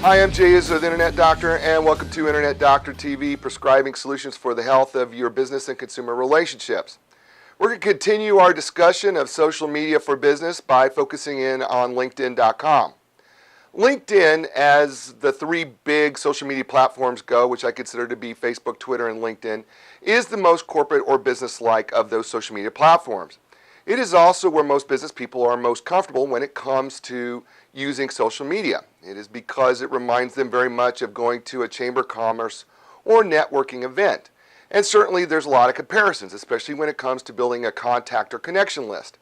Hi, I'm Jay Izso, the Internet Doctor, and welcome to Internet Doctor TV, prescribing solutions for the health of your business and consumer relationships. We're going to continue our discussion of social media for business by focusing in on LinkedIn.com. LinkedIn, as the three big social media platforms go, which I consider to be Facebook, Twitter, and LinkedIn, is the most corporate or business-like of those social media platforms. It is also where most business people are most comfortable when it comes to using social media. It is because it reminds them very much of going to a chamber of commerce or networking event. And certainly there's a lot of comparisons, especially when it comes to building a contact or connection list.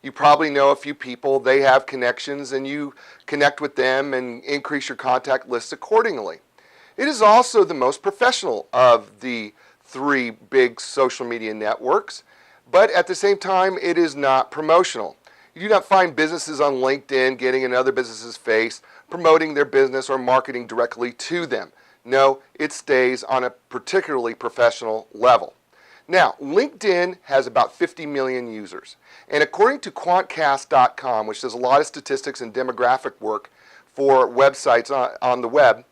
You probably know a few people, they have connections, and you connect with them and increase your contact list accordingly. It is also the most professional of the three big social media networks, but at the same time, it is not promotional. You do not find businesses on LinkedIn getting in other businesses' face, promoting their business or marketing directly to them. No, it stays on a particularly professional level. Now, LinkedIn has about 50 million users. And according to quantcast.com, which does a lot of statistics and demographic work for websites on the web,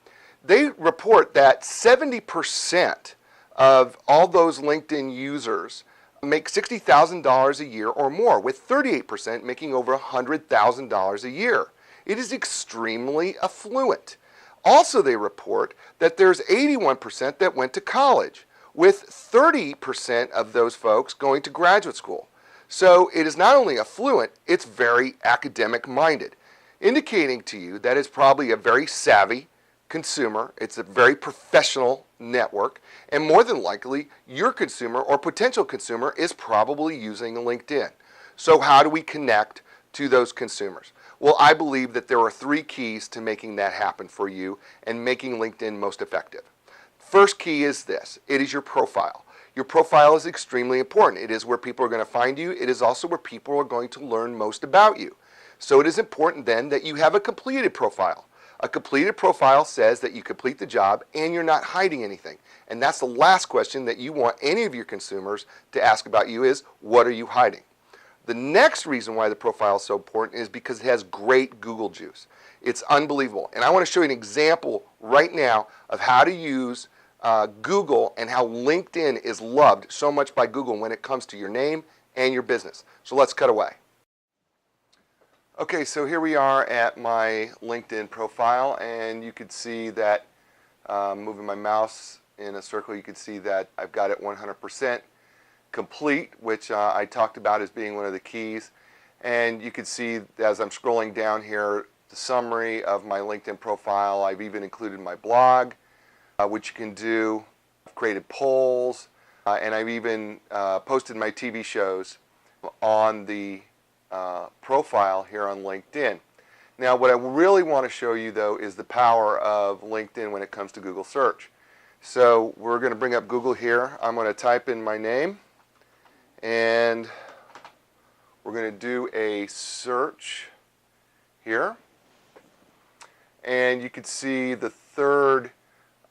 they report that 70% of all those LinkedIn users make $60,000 a year or more, with 38% making over $100,000 a year. It is extremely affluent. Also, they report that there's 81% that went to college, with 30% of those folks going to graduate school. So it is not only affluent, it's very academic minded, indicating to you that it's probably a very savvy consumer, it's a very professional network, and more than likely your consumer or potential consumer is probably using LinkedIn. So how do we connect to those consumers? Well, I believe that there are three keys to making that happen for you and making LinkedIn most effective. First key is this: it is your profile. Your profile is extremely important. It is where people are going to find you. It is also where people are going to learn most about you. So it is important then that you have a completed profile. A completed profile says that you complete the job and you're not hiding anything. And that's the last question that you want any of your consumers to ask about you is, what are you hiding? The next reason why the profile is so important is because it has great Google juice. It's unbelievable. And I want to show you an example right now of how to use Google and how LinkedIn is loved so much by Google when it comes to your name and your business. So let's cut away. Okay, so here we are at my LinkedIn profile, and you can see that moving my mouse in a circle, you can see that I've got it 100% complete, which I talked about as being one of the keys. And you can see as I'm scrolling down here, the summary of my LinkedIn profile. I've even included my blog, which you can do. I've created polls, and I've even posted my TV shows on the profile here on LinkedIn. Now, what I really want to show you, though, is the power of LinkedIn when it comes to Google search. So we're going to bring up Google here. I'm going to type in my name, and we're going to do a search here. And you can see the third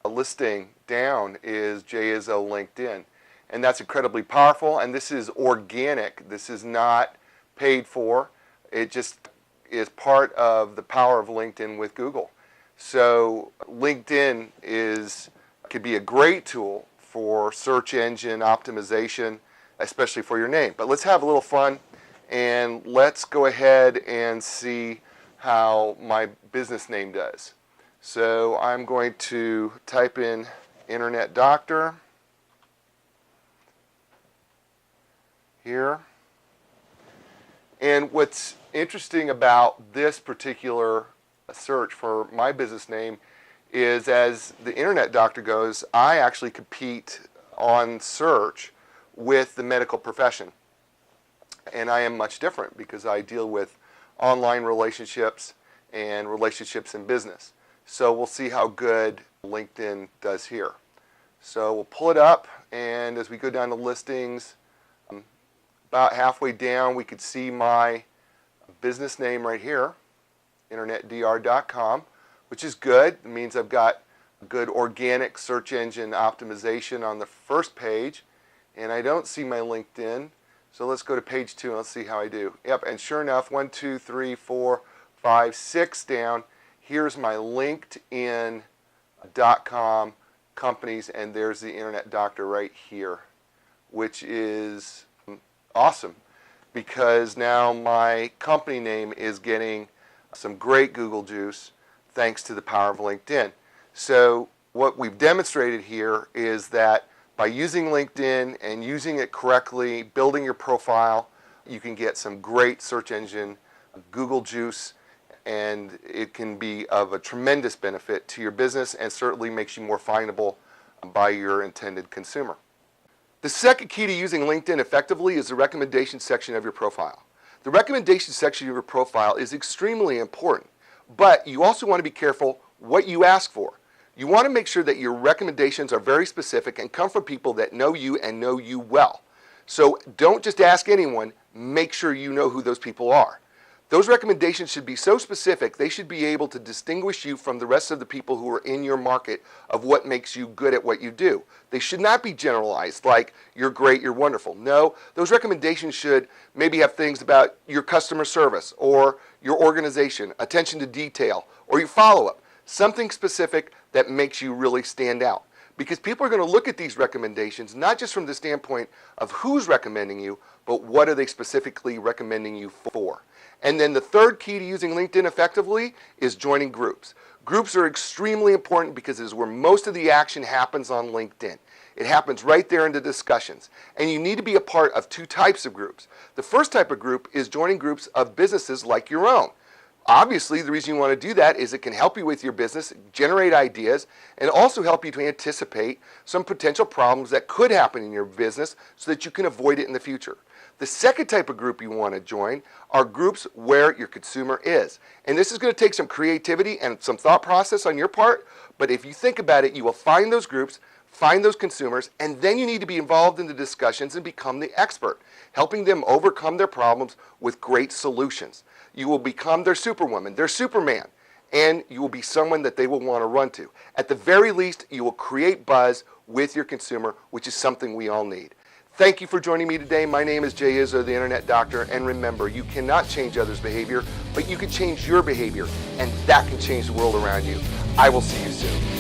listing down is Jay Izso LinkedIn. And that's incredibly powerful, and this is organic. This is not paid for. It just is part of the power of LinkedIn with Google. So LinkedIn could be a great tool for search engine optimization, especially for your name. But let's have a little fun, and let's go ahead and see how my business name does. So I'm going to type in Internet Doctor here. And what's interesting about this particular search for my business name is, as the Internet Doctor goes, I actually compete on search with the medical profession. And I am much different because I deal with online relationships and relationships in business. So we'll see how good LinkedIn does here. So we'll pull it up, and as we go down to listings, about halfway down, we could see my business name right here, internetdr.com, which is good. It means I've got good organic search engine optimization on the first page, and I don't see my LinkedIn. So let's go to page 2 and let's see how I do. Yep, and sure enough, 1, 2, 3, 4, 5, 6 down. Here's my LinkedIn.com companies, and there's the Internet Doctor right here, which is awesome because now my company name is getting some great Google juice thanks to the power of LinkedIn. So what we've demonstrated here is that by using LinkedIn and using it correctly, building your profile, you can get some great search engine Google juice, and it can be of a tremendous benefit to your business and certainly makes you more findable by your intended consumer. The second key to using LinkedIn effectively is the recommendation section of your profile. The recommendation section of your profile is extremely important, but you also want to be careful what you ask for. You want to make sure that your recommendations are very specific and come from people that know you and know you well. So don't just ask anyone, make sure you know who those people are. Those recommendations should be so specific, they should be able to distinguish you from the rest of the people who are in your market of what makes you good at what you do. They should not be generalized like, you're great, you're wonderful. No, those recommendations should maybe have things about your customer service or your organization, attention to detail, or your follow-up. Something specific that makes you really stand out. Because people are going to look at these recommendations not just from the standpoint of who's recommending you, but what are they specifically recommending you for. And then the third key to using LinkedIn effectively is joining groups. Groups are extremely important because it is where most of the action happens on LinkedIn. It happens right there in the discussions. And you need to be a part of two types of groups. The first type of group is joining groups of businesses like your own. Obviously, the reason you want to do that is it can help you with your business, generate ideas, and also help you to anticipate some potential problems that could happen in your business so that you can avoid it in the future. The second type of group you want to join are groups where your consumer is. And this is going to take some creativity and some thought process on your part, but if you think about it, you will find those groups, find those consumers, and then you need to be involved in the discussions and become the expert, helping them overcome their problems with great solutions. You will become their superwoman, their superman, and you will be someone that they will want to run to. At the very least, you will create buzz with your consumer, which is something we all need. Thank you for joining me today. My name is Izso, the Internet Doctor, and remember, you cannot change others' behavior, but you can change your behavior, and that can change the world around you. I will see you soon.